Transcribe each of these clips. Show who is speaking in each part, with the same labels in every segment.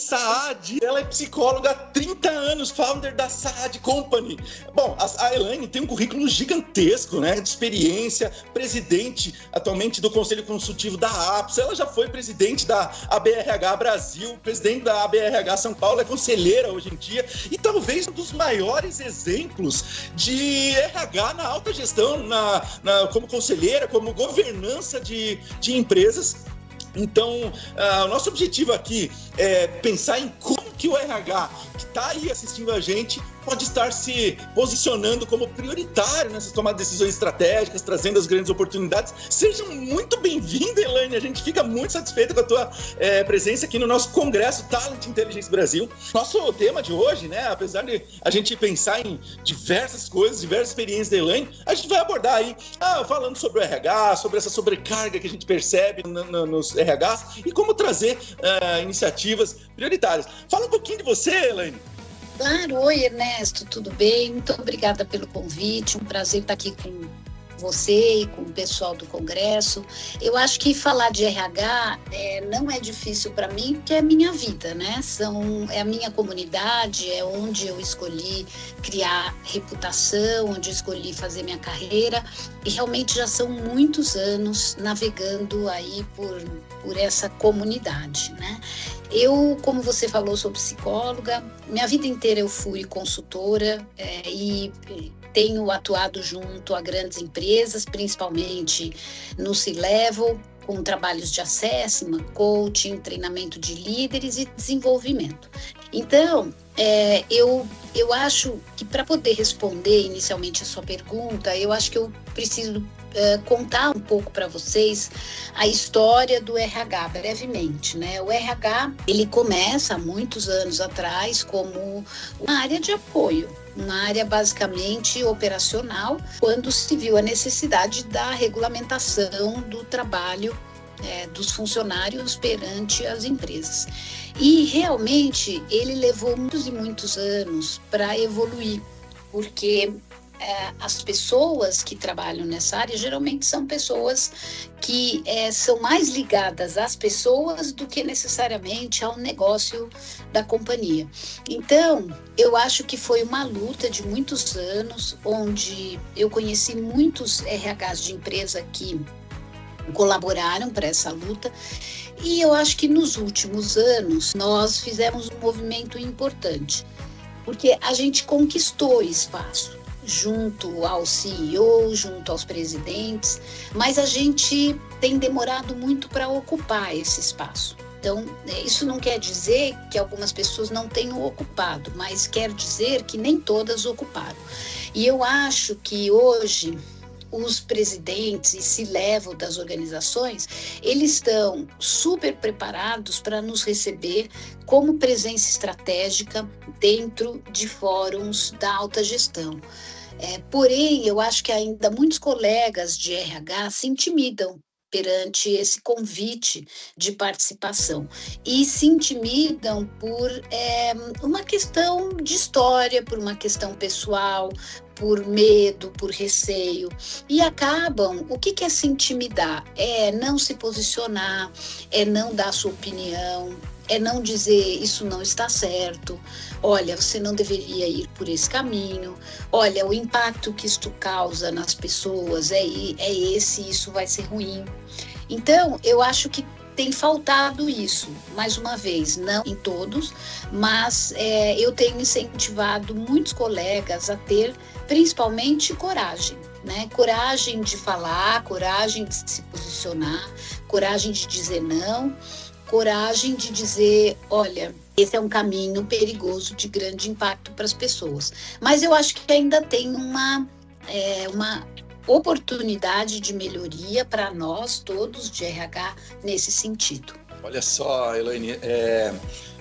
Speaker 1: Saad, ela é psicóloga há 30 anos, founder da Saad Company. Bom, a Elaine tem um currículo gigantesco, né, de experiência, presidente atualmente do Conselho Consultivo da APS, ela já foi presidente da ABRH Brasil, presidente da ABRH São Paulo, é conselheira hoje em dia, e talvez um dos maiores exemplos de RH na alta gestão, como conselheira, como governança de empresas. Então, o nosso objetivo aqui é pensar em como que o RH, que está aí assistindo a gente, pode estar se posicionando como prioritário nessas tomadas de decisões estratégicas, trazendo as grandes oportunidades. Seja muito bem-vinda, Elaine. A gente fica muito satisfeito com a tua presença aqui no nosso Congresso Talent Intelligence Brasil. Nosso tema de hoje, né, apesar de a gente pensar em diversas coisas, diversas experiências da Elaine, a gente vai abordar aí, falando sobre o RH, sobre essa sobrecarga que a gente percebe nos RHs e como trazer iniciativas prioritárias. Fala um pouquinho de você, Elaine.
Speaker 2: Claro, oi Ernesto, tudo bem? Muito obrigada pelo convite, um prazer estar aqui com você e com o pessoal do Congresso. Eu acho que falar de RH não é difícil para mim, porque é a minha vida, né? É a minha comunidade, é onde eu escolhi criar reputação, onde eu escolhi fazer minha carreira, e realmente já são muitos anos navegando aí por essa comunidade, né? Eu, como você falou, sou psicóloga, minha vida inteira eu fui consultora e tenho atuado junto a grandes empresas, principalmente no C-Level, com trabalhos de assessment, coaching, treinamento de líderes e desenvolvimento. Então, eu acho que para poder responder inicialmente a sua pergunta, eu acho que eu preciso contar um pouco para vocês a história do RH, brevemente, né? O RH, ele começa há muitos anos atrás como uma área de apoio, uma área basicamente operacional, quando se viu a necessidade da regulamentação do trabalho dos funcionários perante as empresas. E realmente ele levou muitos e muitos anos para evoluir, porque as pessoas que trabalham nessa área geralmente são pessoas que são mais ligadas às pessoas do que necessariamente ao negócio da companhia. Então, eu acho que foi uma luta de muitos anos, onde eu conheci muitos RHs de empresa que colaboraram para essa luta, e eu acho que nos últimos anos nós fizemos um movimento importante, porque a gente conquistou espaço junto ao CEO, junto aos presidentes, mas a gente tem demorado muito para ocupar esse espaço. Então, isso não quer dizer que algumas pessoas não tenham ocupado, mas quer dizer que nem todas ocuparam. E eu acho que hoje os presidentes e C-Level das organizações, eles estão super preparados para nos receber como presença estratégica dentro de fóruns da alta gestão. Porém, eu acho que ainda muitos colegas de RH se intimidam perante esse convite de participação e se intimidam por uma questão de história, por uma questão pessoal, por medo, por receio, e acabam, o que é se intimidar? É não se posicionar, é não dar sua opinião, é não dizer isso não está certo, olha, você não deveria ir por esse caminho, olha, o impacto que isto causa nas pessoas é esse, isso vai ser ruim. Então, eu acho que tem faltado isso, mais uma vez, não em todos, mas eu tenho incentivado muitos colegas a ter, principalmente, coragem, né? Coragem de falar, coragem de se posicionar, coragem de dizer não, coragem de dizer, olha, esse é um caminho perigoso de grande impacto para as pessoas. Mas eu acho que ainda tem uma oportunidade de melhoria para nós todos de RH nesse sentido.
Speaker 1: Olha só, Elaine,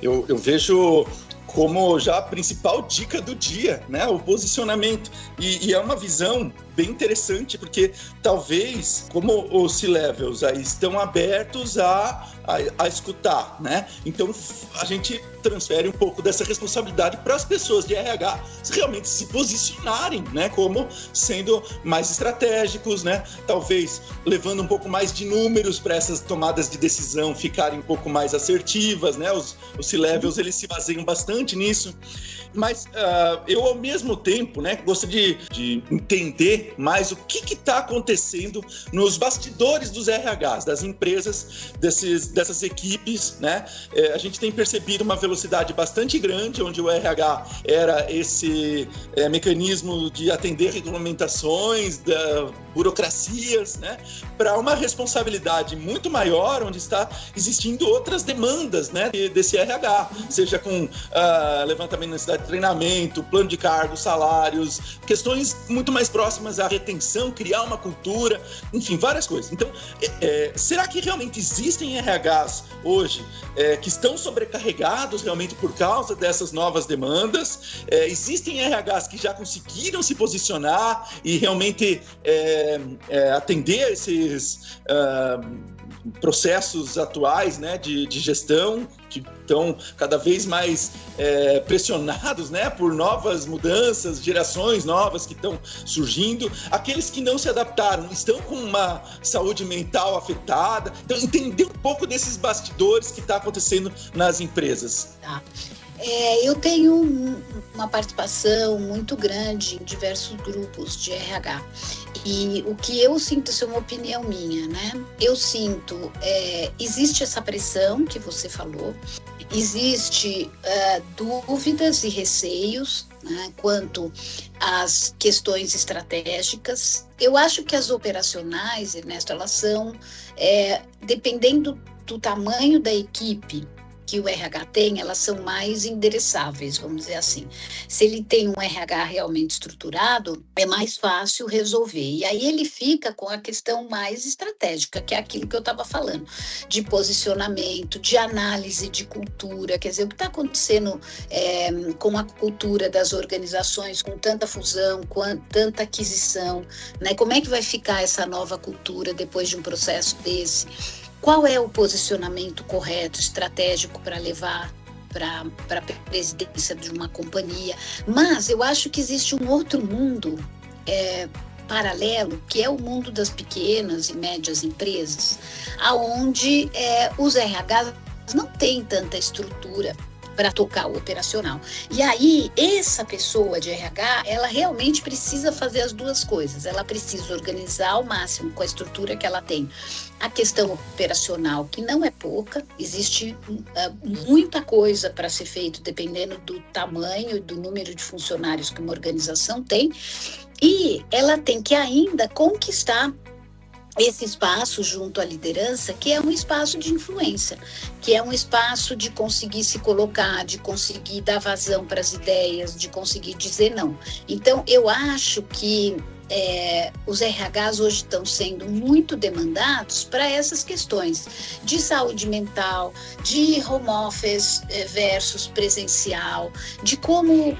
Speaker 1: eu vejo como já a principal dica do dia, né, o posicionamento, e é uma visão bem interessante, porque talvez, como os C-Levels aí estão abertos a escutar, né? Então, a gente transfere um pouco dessa responsabilidade para as pessoas de RH realmente se posicionarem, né? Como sendo mais estratégicos, né? Talvez levando um pouco mais de números para essas tomadas de decisão ficarem um pouco mais assertivas, né? Os C-Levels, eles se baseiam bastante nisso. Mas eu, ao mesmo tempo, né, gostaria de entender mais o que está acontecendo nos bastidores dos RHs, das empresas, dessas equipes, né? A gente tem percebido uma velocidade bastante grande, onde o RH era esse mecanismo de atender regulamentações, burocracias, né? Para uma responsabilidade muito maior, onde está existindo outras demandas, né, desse RH, seja com levantamento da necessidade de treinamento, plano de cargos, salários, questões muito mais próximas à retenção, criar uma cultura, enfim, várias coisas. Então, será que realmente existem RHs hoje que estão sobrecarregados realmente por causa dessas novas demandas? Existem RHs que já conseguiram se posicionar e realmente atender esses processos atuais, né, de gestão, que estão cada vez mais pressionados, né, por novas mudanças, gerações novas que estão surgindo. Aqueles que não se adaptaram estão com uma saúde mental afetada. Então, entender um pouco desses bastidores que está acontecendo nas empresas.
Speaker 2: Tá. Eu tenho uma participação muito grande em diversos grupos de RH. E o que eu sinto, isso é uma opinião minha, né? Eu sinto, existe essa pressão que você falou, existe dúvidas e receios, né, quanto às questões estratégicas. Eu acho que as operacionais, Ernesto, elas são, dependendo do tamanho da equipe que o RH tem, elas são mais endereçáveis, vamos dizer assim. Se ele tem um RH realmente estruturado, é mais fácil resolver. E aí ele fica com a questão mais estratégica, que é aquilo que eu estava falando, de posicionamento, de análise de cultura, quer dizer, o que está acontecendo com a cultura das organizações, com tanta fusão, com tanta aquisição, né? Como é que vai ficar essa nova cultura depois de um processo desse? Qual é o posicionamento correto, estratégico para levar para a presidência de uma companhia? Mas eu acho que existe um outro mundo paralelo, que é o mundo das pequenas e médias empresas, aonde os RHs não têm tanta estrutura para tocar o operacional. E aí, essa pessoa de RH, ela realmente precisa fazer as duas coisas. Ela precisa organizar ao máximo com a estrutura que ela tem a questão operacional, que não é pouca, existe muita coisa para ser feito, dependendo do tamanho e do número de funcionários que uma organização tem, e ela tem que ainda conquistar esse espaço junto à liderança, que é um espaço de influência, que é um espaço de conseguir se colocar, de conseguir dar vazão para as ideias, de conseguir dizer não. Então, eu acho que os RHs hoje estão sendo muito demandados para essas questões de saúde mental, de home office versus presencial, de como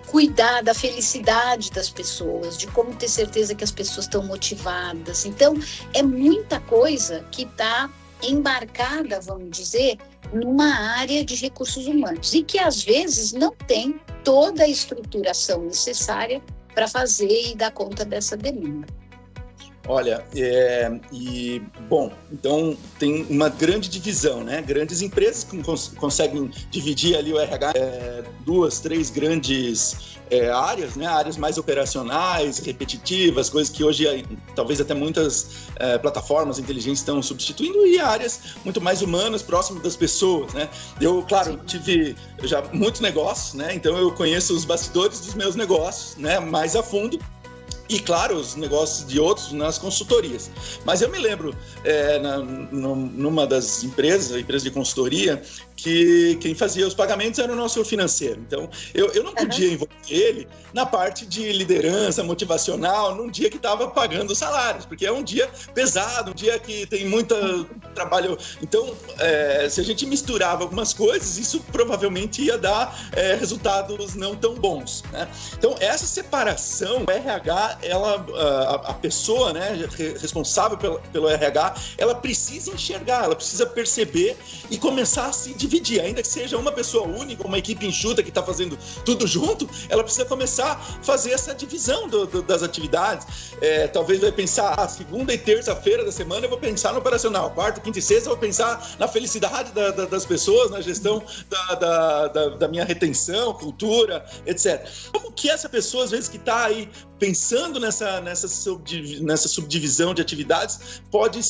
Speaker 2: cuidar da felicidade das pessoas, de como ter certeza que as pessoas estão motivadas. Então, é muita coisa que está embarcada, vamos dizer, numa área de recursos humanos e que às vezes não tem toda a estruturação necessária para fazer e dar conta dessa demanda.
Speaker 1: Olha, bom, então tem uma grande divisão, né? Grandes empresas que conseguem dividir ali o RH duas, três grandes áreas, né? Áreas mais operacionais, repetitivas, coisas que hoje talvez até muitas plataformas inteligentes estão substituindo, e áreas muito mais humanas, próximas das pessoas, né? Eu, claro, tive já muitos negócios, né? Então eu conheço os bastidores dos meus negócios, né? Mais a fundo. E, claro, os negócios de outros nas consultorias. Mas eu me lembro, numa das empresas, a empresa de consultoria, que quem fazia os pagamentos era o nosso financeiro. Então, eu não podia envolver ele na parte de liderança motivacional num dia que estava pagando os salários, porque é um dia pesado, um dia que tem muito trabalho. Então, se a gente misturava algumas coisas, isso provavelmente ia dar resultados não tão bons, né? Então, essa separação, o RH a pessoa, né, responsável pelo RH, ela precisa enxergar, ela precisa perceber e começar a se dividir, ainda que seja uma pessoa única, uma equipe enxuta que está fazendo tudo junto, ela precisa começar a fazer essa divisão das atividades. Talvez vai pensar, segunda e terça-feira da semana eu vou pensar no operacional, quarta, quinta e sexta eu vou pensar na felicidade das pessoas, na gestão da minha retenção, cultura, etc. Como que essa pessoa, às vezes, que está aí pensando nessa subdivisão de atividades, pode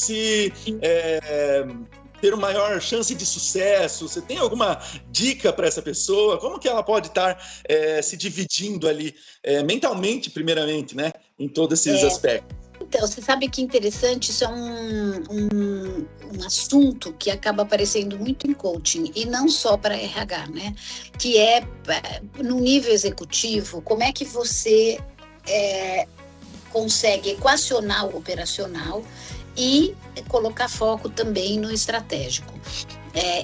Speaker 1: ter uma maior chance de sucesso? Você tem alguma dica para essa pessoa? Como que ela pode estar se dividindo ali, mentalmente, primeiramente, né, em todos esses aspectos?
Speaker 2: Então, você sabe que interessante, isso é um assunto que acaba aparecendo muito em coaching, e não só para RH, né? Que é, no nível executivo, como é que você consegue equacionar o operacional e colocar foco também no estratégico.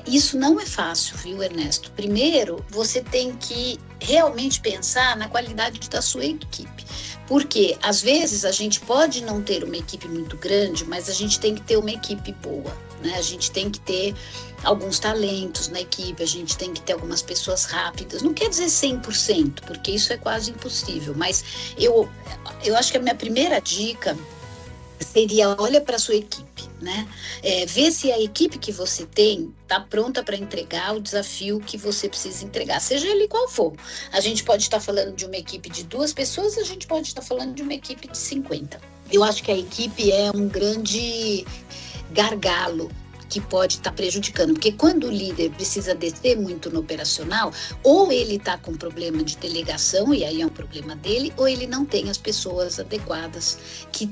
Speaker 2: Isso não é fácil, viu, Ernesto? Primeiro, você tem que realmente pensar na qualidade da sua equipe. Porque, às vezes, a gente pode não ter uma equipe muito grande, mas a gente tem que ter uma equipe boa, né? A gente tem que ter alguns talentos na equipe, a gente tem que ter algumas pessoas rápidas. Não quer dizer 100%, porque isso é quase impossível. Mas eu acho que a minha primeira dica seria: olha para a sua equipe, né? Ver se a equipe que você tem está pronta para entregar o desafio que você precisa entregar, seja ele qual for. A gente pode estar falando de uma equipe de 2 pessoas, a gente pode estar falando de uma equipe de 50. Eu acho que a equipe é um grande gargalo que pode estar prejudicando, porque quando o líder precisa descer muito no operacional, ou ele está com problema de delegação, e aí é um problema dele, ou ele não tem as pessoas adequadas que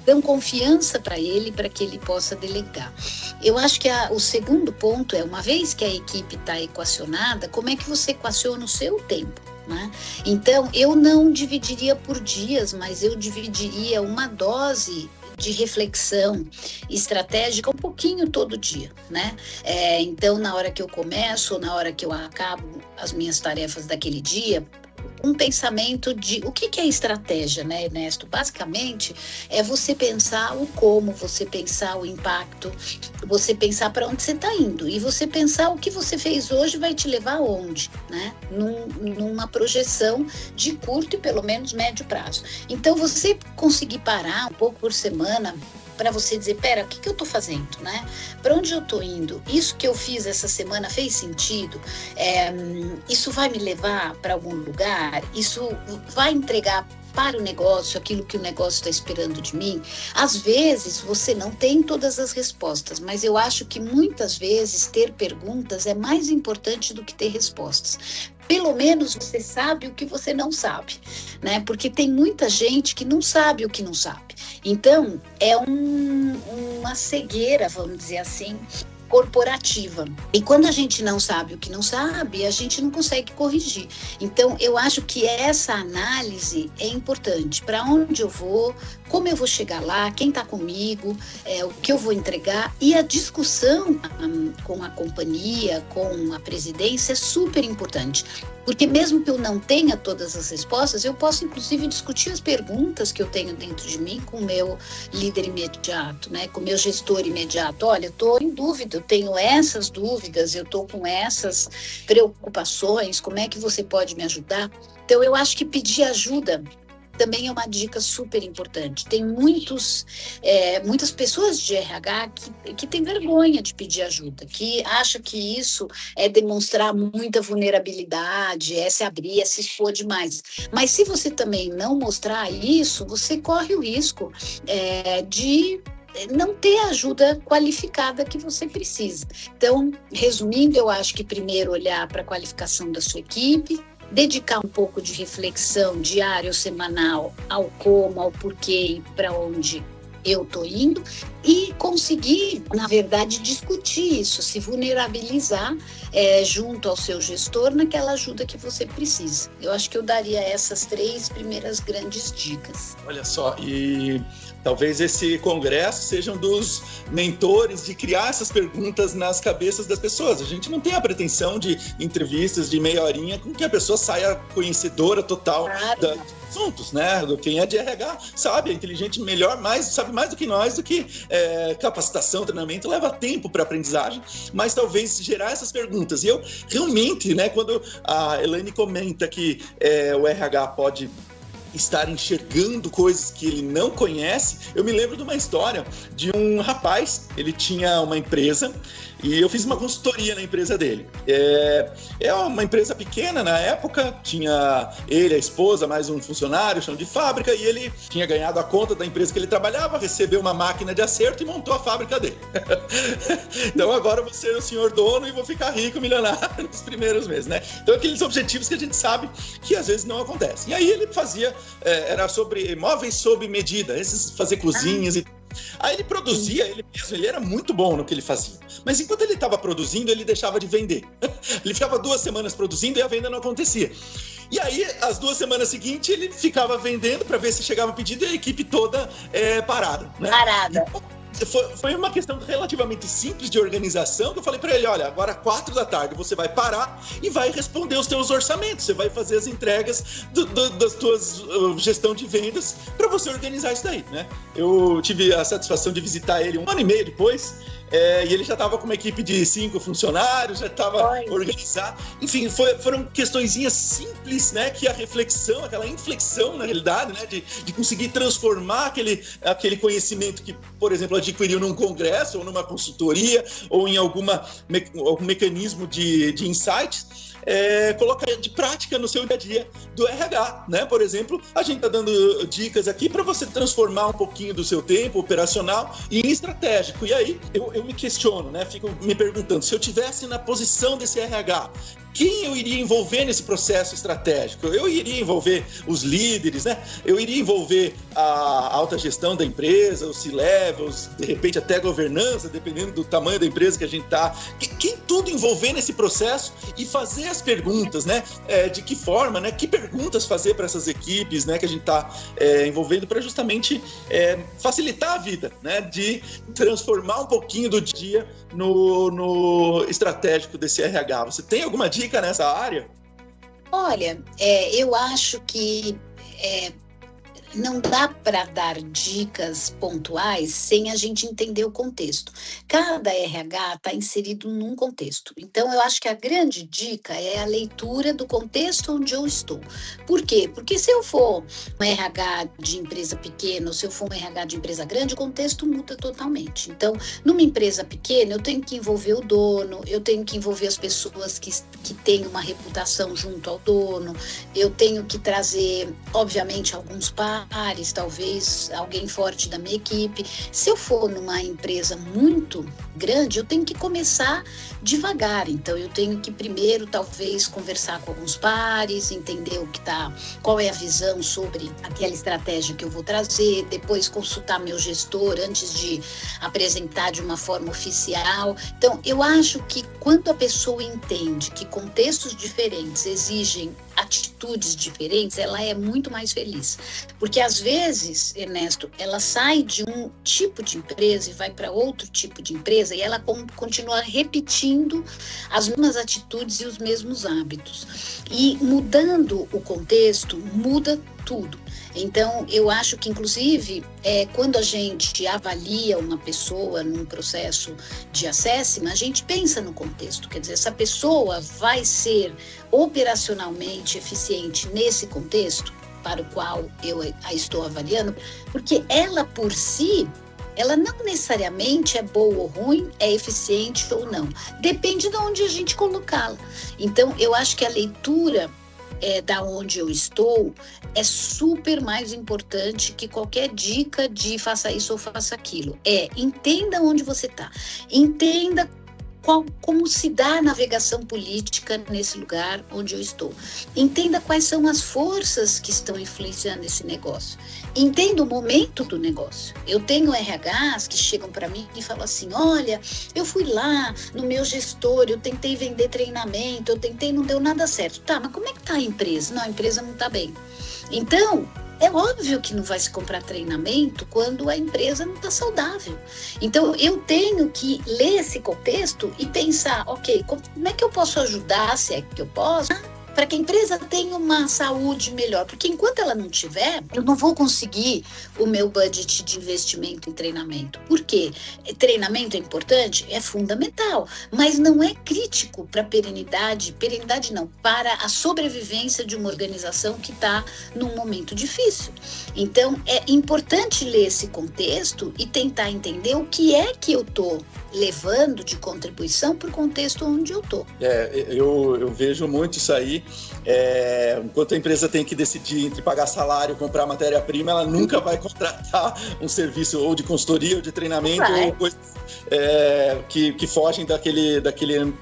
Speaker 2: dão confiança para ele, para que ele possa delegar. Eu acho que o segundo ponto é, uma vez que a equipe está equacionada, como é que você equaciona o seu tempo, né? Então, eu não dividiria por dias, mas eu dividiria uma dose de reflexão estratégica um pouquinho todo dia, né? Então, na hora que eu começo, ou na hora que eu acabo as minhas tarefas daquele dia, um pensamento de o que é estratégia, né, Ernesto? Basicamente, é você pensar o como, você pensar o impacto, você pensar para onde você está indo, e você pensar o que você fez hoje vai te levar aonde, né? Numa projeção de curto e pelo menos médio prazo. Então, você conseguir parar um pouco por semana para você dizer, pera, o que eu estou fazendo, né? Para onde eu estou indo? Isso que eu fiz essa semana fez sentido? Isso vai me levar para algum lugar? Isso vai entregar para o negócio aquilo que o negócio está esperando de mim? Às vezes você não tem todas as respostas, mas eu acho que muitas vezes ter perguntas é mais importante do que ter respostas. Pelo menos você sabe o que você não sabe, né? Porque tem muita gente que não sabe o que não sabe. Então, é uma cegueira, vamos dizer assim, corporativa. E quando a gente não sabe o que não sabe, a gente não consegue corrigir. Então, eu acho que essa análise é importante. Para onde eu vou, como eu vou chegar lá, quem está comigo, o que eu vou entregar. E a discussão com a companhia, com a presidência, é super importante. Porque mesmo que eu não tenha todas as respostas, eu posso, inclusive, discutir as perguntas que eu tenho dentro de mim com o meu líder imediato, né? Com o meu gestor imediato. Olha, eu estou em dúvida, eu tenho essas dúvidas, eu estou com essas preocupações, como é que você pode me ajudar? Então, eu acho que pedir ajuda também é uma dica super importante. Tem muitas pessoas de RH que têm vergonha de pedir ajuda, que acham que isso é demonstrar muita vulnerabilidade, é se abrir, é se expor demais. Mas se você também não mostrar isso, você corre o risco de não ter a ajuda qualificada que você precisa. Então, resumindo, eu acho que primeiro olhar para a qualificação da sua equipe, dedicar um pouco de reflexão diária ou semanal ao como, ao porquê e para onde eu estou indo, e conseguir, na verdade, discutir isso, se vulnerabilizar junto ao seu gestor naquela ajuda que você precisa. Eu acho que eu daria essas 3 primeiras grandes dicas.
Speaker 1: Olha só, e talvez esse congresso seja um dos mentores de criar essas perguntas nas cabeças das pessoas. A gente não tem a pretensão de entrevistas de meia horinha com que a pessoa saia conhecedora total assuntos, né? Quem é de RH sabe, é inteligente melhor, sabe mais do que nós, do que capacitação, treinamento, leva tempo para aprendizagem, mas talvez gerar essas perguntas. E eu realmente, né, quando a Elaine comenta que o RH pode estar enxergando coisas que ele não conhece, eu me lembro de uma história de um rapaz, ele tinha uma empresa e eu fiz uma consultoria na empresa dele. É uma empresa pequena na época, tinha ele, a esposa, mais um funcionário, chão de fábrica, e ele tinha ganhado a conta da empresa que ele trabalhava, recebeu uma máquina de acerto e montou a fábrica dele. Então agora vou ser o senhor dono e vou ficar rico, milionário nos primeiros meses, né? Então aqueles objetivos que a gente sabe que às vezes não acontecem. E aí ele fazia, era sobre móveis sob medida, esses fazer cozinhas e aí ele produzia, ele mesmo, ele era muito bom no que ele fazia. Mas enquanto ele estava produzindo, ele deixava de vender. Ele ficava 2 semanas produzindo e a venda não acontecia. E aí, as 2 semanas seguintes, ele ficava vendendo para ver se chegava pedido e a equipe toda parada, né?
Speaker 2: Parada.
Speaker 1: Foi uma questão relativamente simples de organização, que eu falei para ele, olha, agora 4 da tarde você vai parar e vai responder os teus orçamentos, você vai fazer as entregas das tuas gestão de vendas para você organizar isso daí, né? Eu tive a satisfação de visitar ele 1 ano e meio depois, e ele já estava com uma equipe de 5 funcionários, já estava organizado. Enfim, foram questõezinhas simples, né? Que a reflexão, aquela inflexão, na realidade, né? De conseguir transformar aquele conhecimento que, por exemplo, adquiriu num congresso ou numa consultoria ou em algum mecanismo de insights, colocar de prática no seu dia a dia do RH, né? Por exemplo, a gente está dando dicas aqui para você transformar um pouquinho do seu tempo operacional em estratégico. E aí eu me questiono, né? Fico me perguntando, se eu tivesse na posição desse RH, quem eu iria envolver nesse processo estratégico? Eu iria envolver os líderes, né? Eu iria envolver a alta gestão da empresa, os C-levels, de repente até a governança, dependendo do tamanho da empresa que a gente está. Quem tudo envolver nesse processo e fazer as perguntas, né? De que forma, né? Que perguntas fazer para essas equipes, né? Que a gente está envolvendo para justamente facilitar a vida, né? De transformar um pouquinho do dia no estratégico desse RH. Você tem alguma dica nessa área?
Speaker 2: Olha, eu acho que não dá para dar dicas pontuais sem a gente entender o contexto. Cada RH está inserido num contexto. Então, eu acho que a grande dica é a leitura do contexto onde eu estou. Por quê? Porque se eu for um RH de empresa pequena ou se eu for um RH de empresa grande, o contexto muda totalmente. Então, numa empresa pequena, eu tenho que envolver o dono, eu tenho que envolver as pessoas que têm uma reputação junto ao dono, eu tenho que trazer, obviamente, alguns pares, talvez alguém forte da minha equipe. Se eu for numa empresa muito grande, eu tenho que começar devagar. Então, eu tenho que primeiro, talvez, conversar com alguns pares, entender qual é a visão sobre aquela estratégia que eu vou trazer, depois consultar meu gestor antes de apresentar de uma forma oficial. Então, eu acho que quando a pessoa entende que contextos diferentes exigem atitudes diferentes, ela é muito mais feliz. Porque, às vezes, Ernesto, ela sai de um tipo de empresa e vai para outro tipo de empresa e ela continua repetindo as mesmas atitudes e os mesmos hábitos. E mudando o contexto, muda tudo. Então, eu acho que, inclusive, quando a gente avalia uma pessoa num processo de assessment, a gente pensa no contexto. Quer dizer, essa pessoa vai ser operacionalmente eficiente nesse contexto para o qual eu a estou avaliando, porque ela, por si, ela não necessariamente é boa ou ruim, é eficiente ou não. Depende de onde a gente colocá-la. Então, eu acho que a leitura da onde eu estou é super mais importante que qualquer dica de faça isso ou faça aquilo. Entenda onde você está, entenda como se dá a navegação política nesse lugar onde eu estou. Entenda quais são as forças que estão influenciando esse negócio. Entenda o momento do negócio. Eu tenho RHs que chegam para mim e falam assim, olha, eu fui lá no meu gestor, eu tentei vender treinamento, não deu nada certo. Tá, mas como é que está a empresa? Não, a empresa não está bem. Então, é óbvio que não vai se comprar treinamento quando a empresa não está saudável. Então, eu tenho que ler esse contexto e pensar, ok, como é que eu posso ajudar, se é que eu posso, para que a empresa tenha uma saúde melhor. Porque enquanto ela não tiver, eu não vou conseguir o meu budget de investimento em treinamento. Por quê? Treinamento é importante? É fundamental, mas não é crítico para a perenidade não, para a sobrevivência de uma organização que está num momento difícil. Então, é importante ler esse contexto e tentar entender o que é que eu estou levando de contribuição para o contexto onde eu estou.
Speaker 1: Eu vejo muito isso aí. Enquanto a empresa tem que decidir entre pagar salário e comprar matéria-prima, ela nunca vai contratar um serviço ou de consultoria ou de treinamento ou coisas que fogem daquele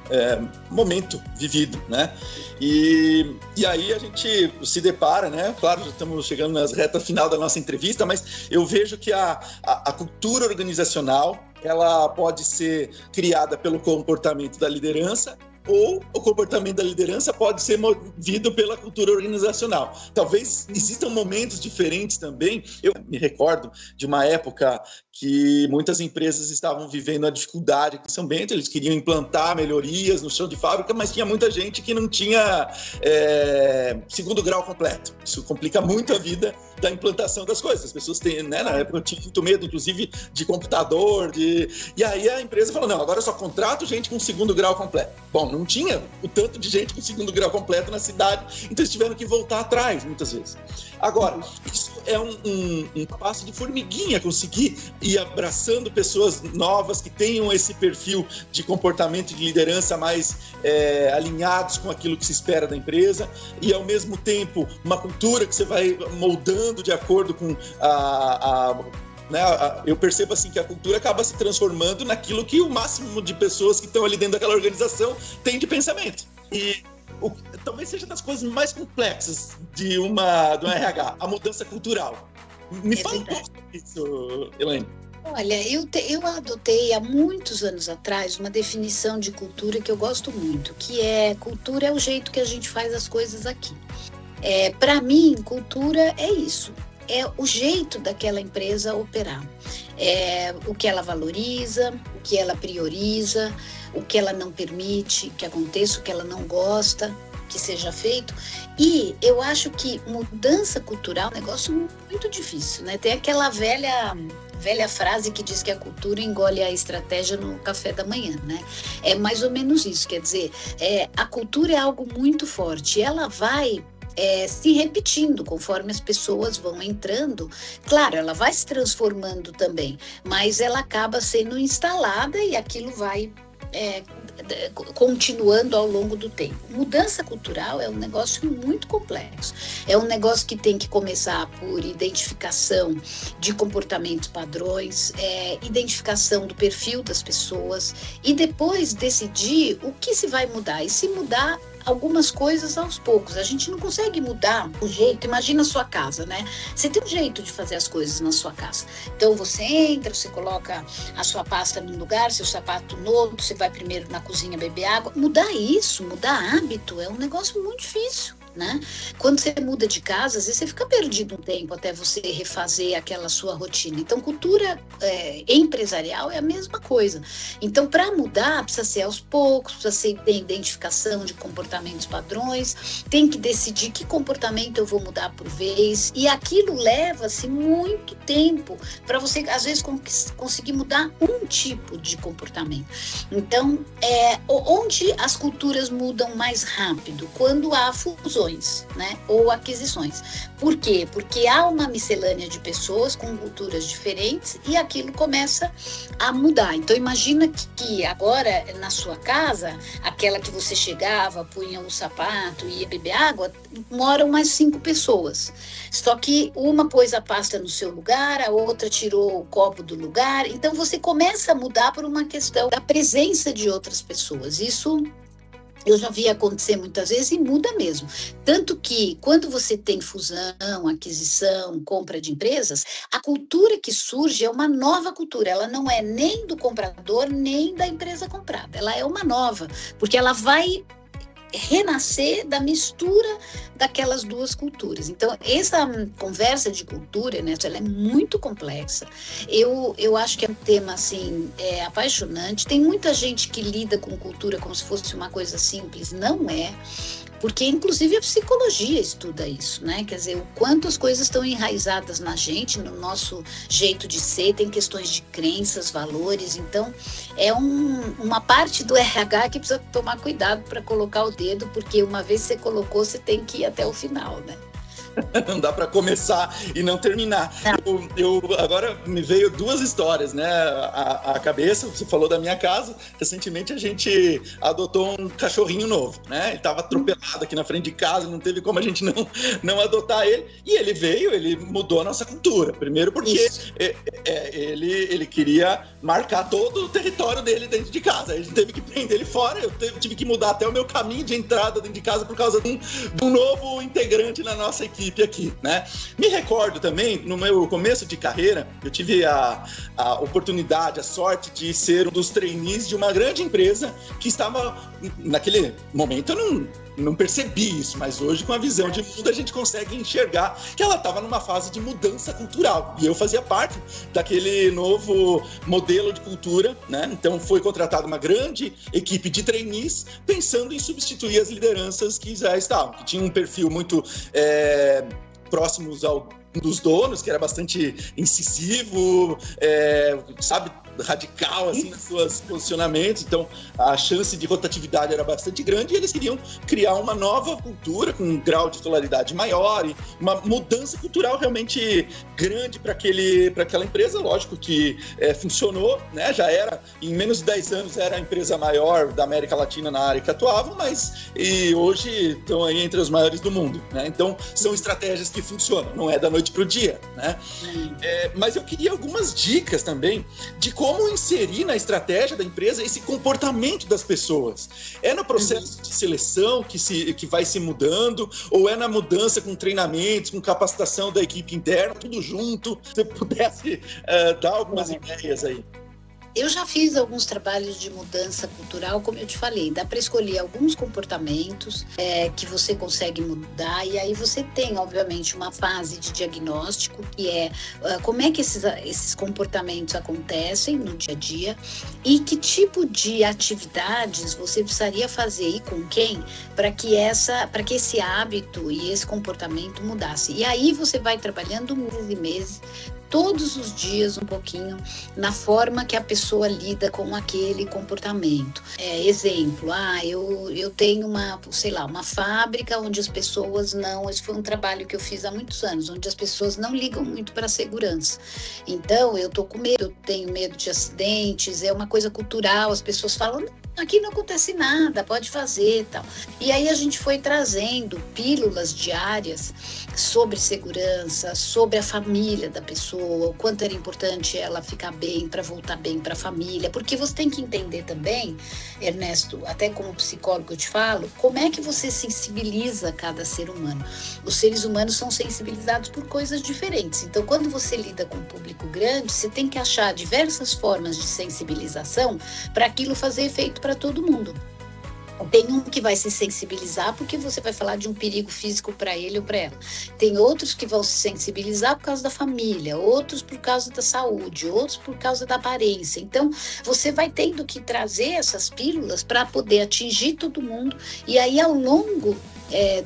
Speaker 1: momento vivido, né? E aí a gente se depara, né? Claro, já estamos chegando na reta final da nossa entrevista, mas eu vejo que a cultura organizacional, ela pode ser criada pelo comportamento da liderança, ou o comportamento da liderança pode ser movido pela cultura organizacional. Talvez existam momentos diferentes também. Eu me recordo de uma época que muitas empresas estavam vivendo a dificuldade em São Bento, eles queriam implantar melhorias no chão de fábrica, mas tinha muita gente que não tinha segundo grau completo. Isso complica muito a vida da implantação das coisas. As pessoas têm, né, na época eu tinha muito medo, inclusive, de computador, e aí a empresa falou, não, agora eu só contrato gente com segundo grau completo. Bom, não tinha o tanto de gente com segundo grau completo na cidade, então eles tiveram que voltar atrás, muitas vezes. Agora, isso é um passo de formiguinha, conseguir ir abraçando pessoas novas que tenham esse perfil de comportamento e de liderança mais alinhados com aquilo que se espera da empresa, e ao mesmo tempo uma cultura que você vai moldando de acordo com eu percebo assim que a cultura acaba se transformando naquilo que o máximo de pessoas que estão ali dentro daquela organização tem de pensamento. E talvez seja das coisas mais complexas de um RH, a mudança cultural. Me fala um pouco sobre isso, Elaine.
Speaker 2: Olha, eu adotei há muitos anos atrás uma definição de cultura que eu gosto muito, que cultura é o jeito que a gente faz as coisas aqui. Para mim, cultura é isso. É o jeito daquela empresa operar. O que ela valoriza, o que ela prioriza, o que ela não permite que aconteça, o que ela não gosta que seja feito. E eu acho que mudança cultural é um negócio muito difícil, né? Tem aquela velha frase que diz que a cultura engole a estratégia no café da manhã, né? É mais ou menos isso, quer dizer, a cultura é algo muito forte, ela vai se repetindo conforme as pessoas vão entrando. Claro, ela vai se transformando também, mas ela acaba sendo instalada e aquilo vai continuando ao longo do tempo. Mudança cultural é um negócio muito complexo. É um negócio que tem que começar por identificação de comportamentos padrões, identificação do perfil das pessoas e depois decidir o que se vai mudar. E se mudar algumas coisas aos poucos. A gente não consegue mudar o jeito. Imagina a sua casa, né? Você tem um jeito de fazer as coisas na sua casa. Então você entra, você coloca a sua pasta no lugar, seu sapato no outro, você vai primeiro na cozinha beber água. Mudar isso, mudar hábito é um negócio muito difícil, né? Quando você muda de casa, às vezes você fica perdido um tempo até você refazer aquela sua rotina. Então, cultura empresarial é a mesma coisa. Então, para mudar, precisa ser aos poucos, precisa ser identificação de comportamentos padrões, tem que decidir que comportamento eu vou mudar por vez, e aquilo leva-se muito tempo para você, às vezes, conseguir mudar um tipo de comportamento. Então, onde as culturas mudam mais rápido? Quando há fusões, né? Ou aquisições. Por quê? Porque há uma miscelânea de pessoas com culturas diferentes e aquilo começa a mudar. Então imagina que agora na sua casa, aquela que você chegava, punha o sapato e ia beber água, moram mais 5 pessoas. Só que uma pôs a pasta no seu lugar, a outra tirou o copo do lugar. Então você começa a mudar por uma questão da presença de outras pessoas. Isso eu já vi acontecer muitas vezes e muda mesmo. Tanto que quando você tem fusão, aquisição, compra de empresas, a cultura que surge é uma nova cultura. Ela não é nem do comprador, nem da empresa comprada. Ela é uma nova, porque ela vai renascer da mistura daquelas duas culturas. Então, essa conversa de cultura, né, ela é muito complexa. Eu acho que é um tema, assim, apaixonante. Tem muita gente que lida com cultura como se fosse uma coisa simples. Não é. porque inclusive a psicologia estuda isso, né? Quer dizer, o quanto as coisas estão enraizadas na gente, no nosso jeito de ser, tem questões de crenças, valores, então é uma parte do RH que precisa tomar cuidado para colocar o dedo, porque uma vez que você colocou, você tem que ir até o final, né?
Speaker 1: Não dá para começar e não terminar. Eu agora me veio duas histórias, né? A cabeça, você falou da minha casa. Recentemente a gente adotou um cachorrinho novo, né? Ele estava atropelado aqui na frente de casa, não teve como a gente não adotar ele. E ele veio, ele mudou a nossa cultura. Primeiro porque ele queria marcar todo o território dele dentro de casa. A gente teve que prender ele fora, eu tive que mudar até o meu caminho de entrada dentro de casa por causa de um novo integrante na nossa equipe aqui, né? Me recordo também, no meu começo de carreira, eu tive a oportunidade, a sorte de ser um dos trainees de uma grande empresa que estava, naquele momento eu não percebi isso, mas hoje com a visão de mundo a gente consegue enxergar que ela estava numa fase de mudança cultural, e eu fazia parte daquele novo modelo de cultura, né? Então foi contratada uma grande equipe de trainees pensando em substituir as lideranças que já estavam, que tinham um perfil muito próximos dos donos, que era bastante incisivo, sabe, radical assim nos seus posicionamentos, então a chance de rotatividade era bastante grande e eles queriam criar uma nova cultura com um grau de escolaridade maior e uma mudança cultural realmente grande para aquela empresa. Lógico que funcionou, né? Já era, em menos de 10 anos era a empresa maior da América Latina na área que atuavam, mas hoje estão aí entre os maiores do mundo, né? Então são estratégias que funcionam, não é da noite para o dia, né? Mas eu queria algumas dicas também de como inserir na estratégia da empresa esse comportamento das pessoas. É no processo de seleção que vai se mudando, ou é na mudança com treinamentos, com capacitação da equipe interna, tudo junto? Se você pudesse dar algumas ideias aí.
Speaker 2: Eu já fiz alguns trabalhos de mudança cultural, como eu te falei, dá para escolher alguns comportamentos que você consegue mudar, e aí você tem, obviamente, uma fase de diagnóstico, que é como é que esses comportamentos acontecem no dia a dia e que tipo de atividades você precisaria fazer e com quem para que esse hábito e esse comportamento mudasse. E aí você vai trabalhando meses e meses, todos os dias um pouquinho, na forma que a pessoa lida com aquele comportamento. Exemplo, eu tenho uma fábrica onde as pessoas não... Esse foi um trabalho que eu fiz há muitos anos, onde as pessoas não ligam muito para a segurança. Então, eu tô com medo, eu tenho medo de acidentes, é uma coisa cultural, as pessoas falam... Aqui não acontece nada, pode fazer e tal. E aí a gente foi trazendo pílulas diárias sobre segurança, sobre a família da pessoa, o quanto era importante ela ficar bem para voltar bem para a família. Porque você tem que entender também, Ernesto, até como psicólogo eu te falo, como é que você sensibiliza cada ser humano. Os seres humanos são sensibilizados por coisas diferentes. Então, quando você lida com um público grande, você tem que achar diversas formas de sensibilização para aquilo fazer efeito para todo mundo. Tem um que vai se sensibilizar porque você vai falar de um perigo físico para ele ou para ela. Tem outros que vão se sensibilizar por causa da família, outros por causa da saúde, outros por causa da aparência. Então, você vai tendo que trazer essas pílulas para poder atingir todo mundo, e aí ao longo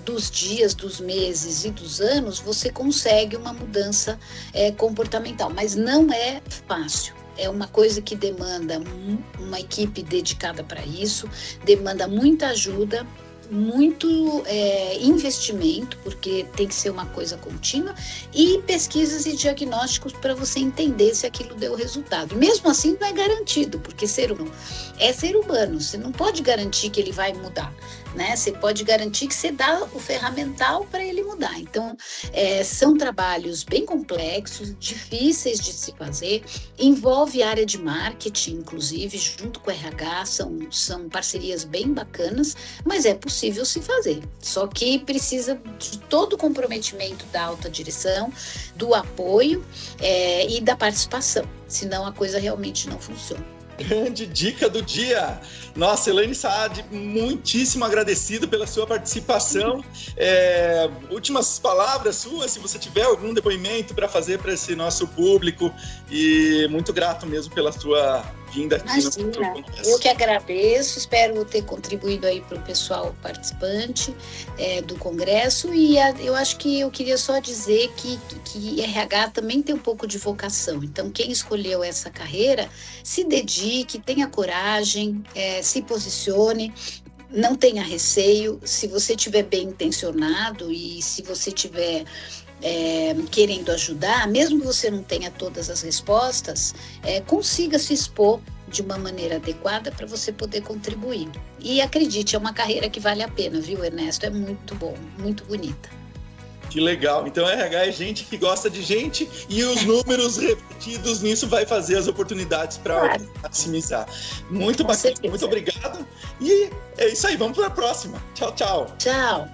Speaker 2: dos dias, dos meses e dos anos, você consegue uma mudança comportamental, mas não é fácil. É uma coisa que demanda uma equipe dedicada para isso, demanda muita ajuda, muito investimento, porque tem que ser uma coisa contínua, e pesquisas e diagnósticos para você entender se aquilo deu resultado. Mesmo assim, não é garantido, porque ser humano é ser humano, você não pode garantir que ele vai mudar, né? Você pode garantir que você dá o ferramental para ele mudar. Então, são trabalhos bem complexos, difíceis de se fazer, envolve área de marketing, inclusive, junto com o RH, são parcerias bem bacanas, mas é possível se fazer. Só que precisa de todo o comprometimento da alta direção, do apoio e da participação, senão a coisa realmente não funciona.
Speaker 1: Grande dica do dia. Nossa, Elaine Saad, muitíssimo agradecido pela sua participação. Últimas palavras suas, se você tiver algum depoimento para fazer para esse nosso público, e muito grato mesmo pela sua vinda aqui no
Speaker 2: Imagina, eu que agradeço, espero ter contribuído aí para o pessoal participante do Congresso, e eu acho que eu queria só dizer que RH também tem um pouco de vocação, então quem escolheu essa carreira, se dedique, tenha coragem, se posicione, não tenha receio, se você estiver bem intencionado e se você estiver querendo ajudar, mesmo que você não tenha todas as respostas, consiga se expor de uma maneira adequada para você poder contribuir. E acredite, é uma carreira que vale a pena, viu, Ernesto? É muito bom, muito bonita.
Speaker 1: Que legal. Então, RH é gente que gosta de gente e os números repetidos nisso vai fazer as oportunidades para maximizar. Muito bacana, muito obrigado. E é isso aí, vamos para a próxima. Tchau, tchau.
Speaker 2: Tchau.